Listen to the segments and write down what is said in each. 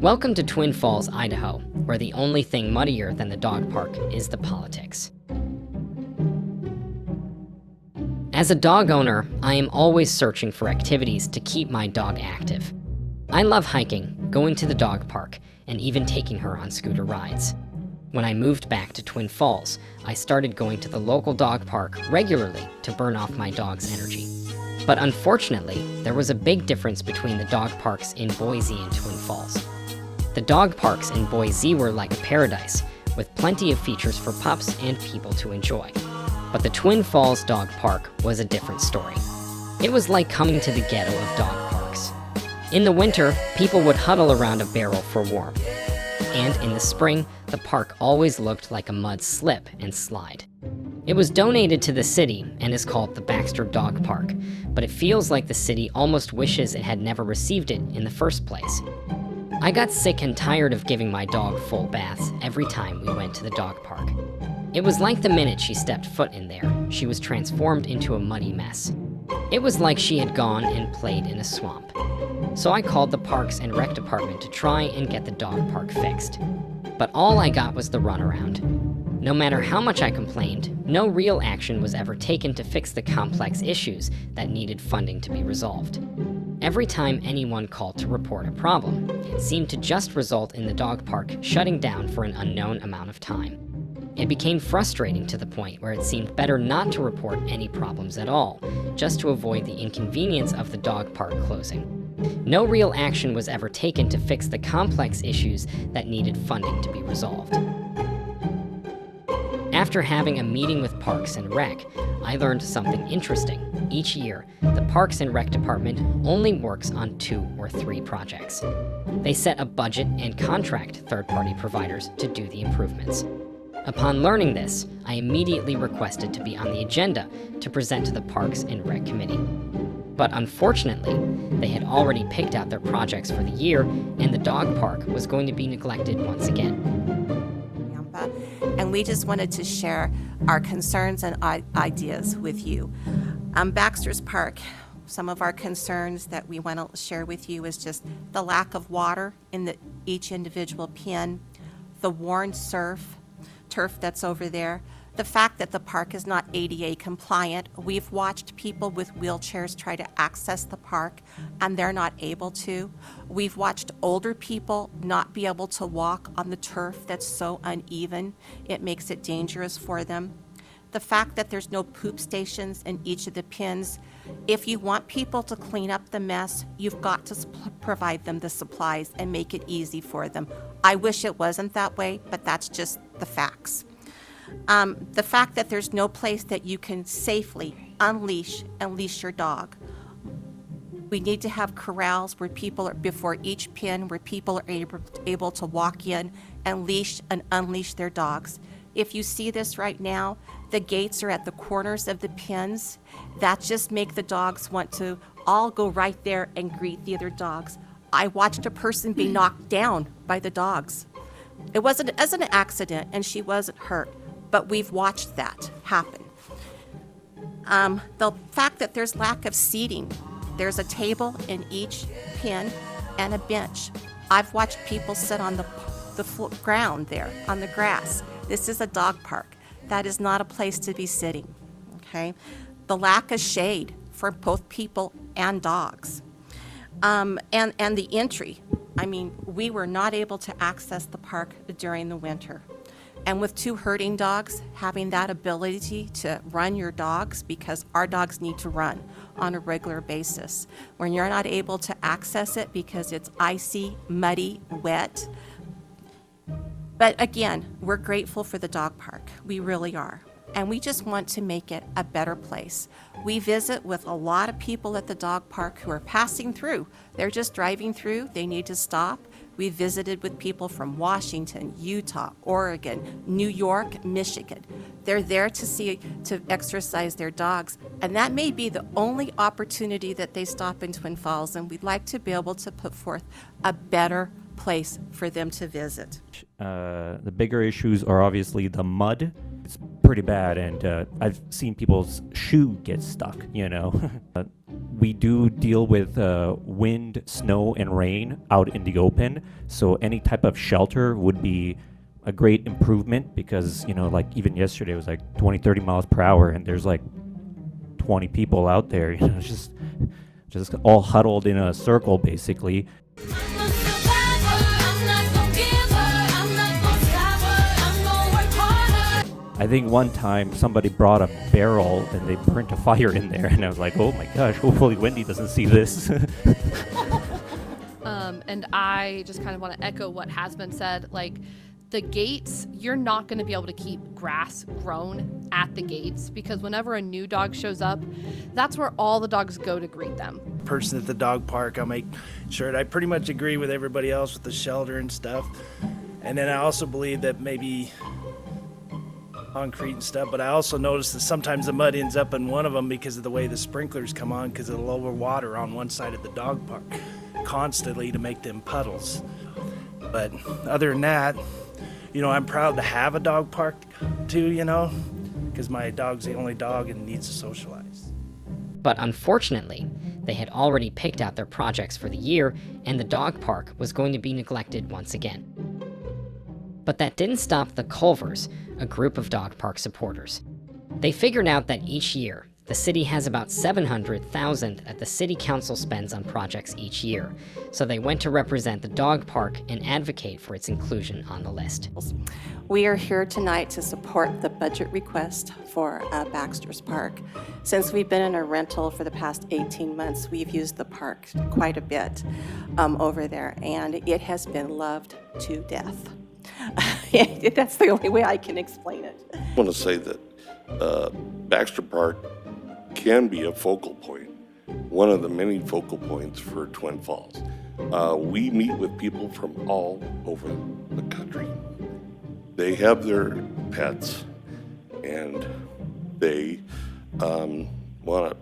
Welcome to Twin Falls, Idaho, where the only thing muddier than the dog park is the politics. As a dog owner, I am always searching for activities to keep my dog active. I love hiking, going to the dog park, and even taking her on scooter rides. When I moved back to Twin Falls, I started going to the local dog park regularly to burn off my dog's energy. But unfortunately, there was a big difference between the dog parks in Boise and Twin Falls. The dog parks in Boise were like a paradise, with plenty of features for pups and people to enjoy. But the Twin Falls Dog Park was a different story. It was like coming to the ghetto of dog parks. In the winter, people would huddle around a barrel for warmth. And in the spring, the park always looked like a mud slip and slide. It was donated to the city and is called the Baxter Dog Park, but it feels like the city almost wishes it had never received it in the first place. I got sick and tired of giving my dog full baths every time we went to the dog park. It was like the minute she stepped foot in there, she was transformed into a muddy mess. It was like she had gone and played in a swamp. So I called the Parks and Rec department to try and get the dog park fixed. But all I got was the runaround. No matter how much I complained, no real action was ever taken to fix the complex issues that needed funding to be resolved. Every time anyone called to report a problem, it seemed to just result in the dog park shutting down for an unknown amount of time. It became frustrating to the point where it seemed better not to report any problems at all, just to avoid the inconvenience of the dog park closing. No real action was ever taken to fix the complex issues that needed funding to be resolved. After having a meeting with Parks and Rec, I learned something interesting. Each year, the Parks and Rec department only works on 2 or 3 projects. They set a budget and contract third-party providers to do the improvements. Upon learning this, I immediately requested to be on the agenda to present to the Parks and Rec Committee. But unfortunately, they had already picked out their projects for the year, and the dog park was going to be neglected once again. And we just wanted to share our concerns and ideas with you. Baxter's Park, some of our concerns that we want to share with you is just the lack of water in each individual pen, the worn turf that's over there, the fact that the park is not ADA compliant. We've watched people with wheelchairs try to access the park and they're not able to. We've watched older people not be able to walk on the turf that's so uneven. It makes it dangerous for them. The fact that there's no poop stations in each of the pens. If you want people to clean up the mess, you've got to provide them the supplies and make it easy for them. I wish it wasn't that way, but that's just the facts. The fact that there's no place that you can safely unleash and leash your dog. We need to have corrals where people are, before each pen, where people are able to walk in and leash and unleash their dogs. If you see this right now, the gates are at the corners of the pens. That just make the dogs want to all go right there and greet the other dogs. I watched a person be knocked down by the dogs. It wasn't as an accident and she wasn't hurt, but we've watched that happen. The fact that there's lack of seating. There's a table in each pen and a bench. I've watched people sit on the ground there, on the grass. This is a dog park. That is not a place to be sitting, okay? The lack of shade for both people and dogs. And the entry. I mean, we were not able to access the park during the winter. And with 2 herding dogs, having that ability to run your dogs, because our dogs need to run on a regular basis. When you're not able to access it because it's icy, muddy, wet. But again, we're grateful for the dog park. We really are. And we just want to make it a better place. We visit with a lot of people at the dog park who are passing through. They're just driving through. They need to stop. We visited with people from Washington, Utah, Oregon, New York, Michigan. They're there to exercise their dogs, and that may be the only opportunity that they stop in Twin Falls, and we'd like to be able to put forth a better place for them to visit. The bigger issues are obviously the mud. It's pretty bad, and I've seen people's shoe get stuck, you know. We do deal with wind, snow, and rain out in the open, so any type of shelter would be a great improvement because, you know, like even yesterday it was like 20, 30 miles per hour, and there's like 20 people out there, you know, just all huddled in a circle, basically. I think one time somebody brought a barrel and they burnt a fire in there, and I was like, oh my gosh, hopefully Wendy doesn't see this. And I just kind of want to echo what has been said. Like, the gates, you're not going to be able to keep grass grown at the gates, because whenever a new dog shows up, that's where all the dogs go to greet them. Person at the dog park, I'll make sure I pretty much agree with everybody else with the shelter and stuff. And then I also believe that maybe concrete and stuff, but I also noticed that sometimes the mud ends up in one of them because of the way the sprinklers come on, because of the lower water on one side of the dog park constantly to make them puddles. But other than that, you know, I'm proud to have a dog park too, you know, because my dog's the only dog and needs to socialize. But unfortunately, they had already picked out their projects for the year, and the dog park was going to be neglected once again. But that didn't stop the Culvers, a group of dog park supporters. They figured out that each year, the city has about $700,000 that the city council spends on projects each year, so they went to represent the dog park and advocate for its inclusion on the list. We are here tonight to support the budget request for Baxter's Park. Since we've been in a rental for the past 18 months, we've used the park quite a bit over there, and it has been loved to death. That's the only way I can explain it. I want to say that Baxter Park can be a focal point, one of the many focal points for Twin Falls. We meet with people from all over the country. They have their pets, and they want to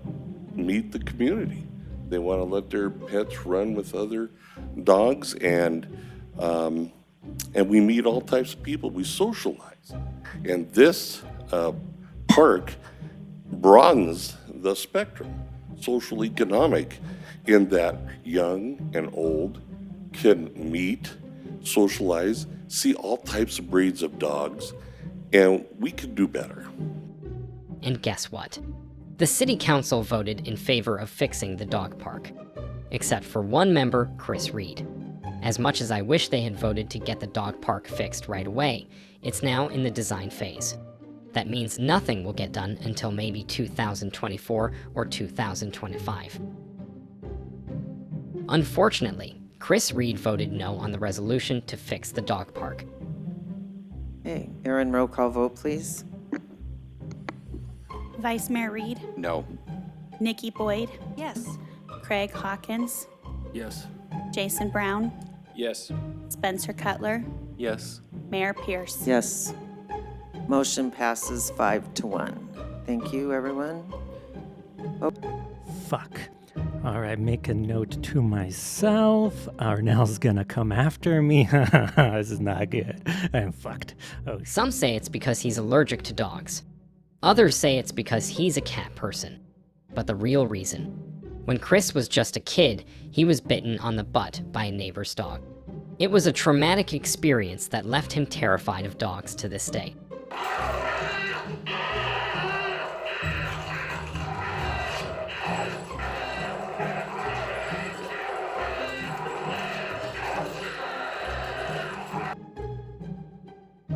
meet the community. They want to let their pets run with other dogs, and we meet all types of people. We socialize. And this park broadens the spectrum, social economic, in that young and old can meet, socialize, see all types of breeds of dogs, and we could do better. And guess what? The city council voted in favor of fixing the dog park, except for one member, Chris Reed. As much as I wish they had voted to get the dog park fixed right away, it's now in the design phase. That means nothing will get done until maybe 2024 or 2025. Unfortunately, Chris Reed voted no on the resolution to fix the dog park. Hey, Aaron, roll call vote, please. Vice Mayor Reed, No. Nikki Boyd, Yes. Craig Hawkins, Yes. Jason Brown, Yes. Spencer Cutler, Yes. Mayor Pierce. Yes. Motion passes 5-1. Thank you, everyone. Fuck. All right, make a note to myself. Arnell's gonna come after me. This is not good. I'm fucked. Oh, Some say it's because he's allergic to dogs. Others say it's because he's a cat person. But the real reason: when Chris was just a kid, he was bitten on the butt by a neighbor's dog. It was a traumatic experience that left him terrified of dogs to this day.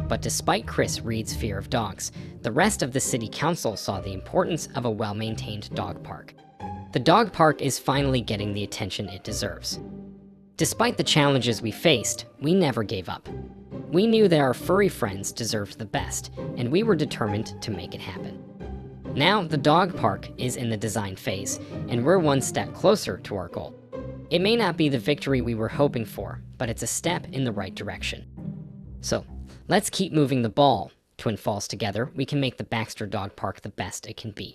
But despite Chris Reed's fear of dogs, the rest of the city council saw the importance of a well-maintained dog park. The dog park is finally getting the attention it deserves. Despite the challenges we faced, we never gave up. We knew that our furry friends deserved the best, and we were determined to make it happen. Now, the dog park is in the design phase, and we're one step closer to our goal. It may not be the victory we were hoping for, but it's a step in the right direction. So, let's keep moving the ball. Twin Falls together, we can make the Baxter Dog Park the best it can be.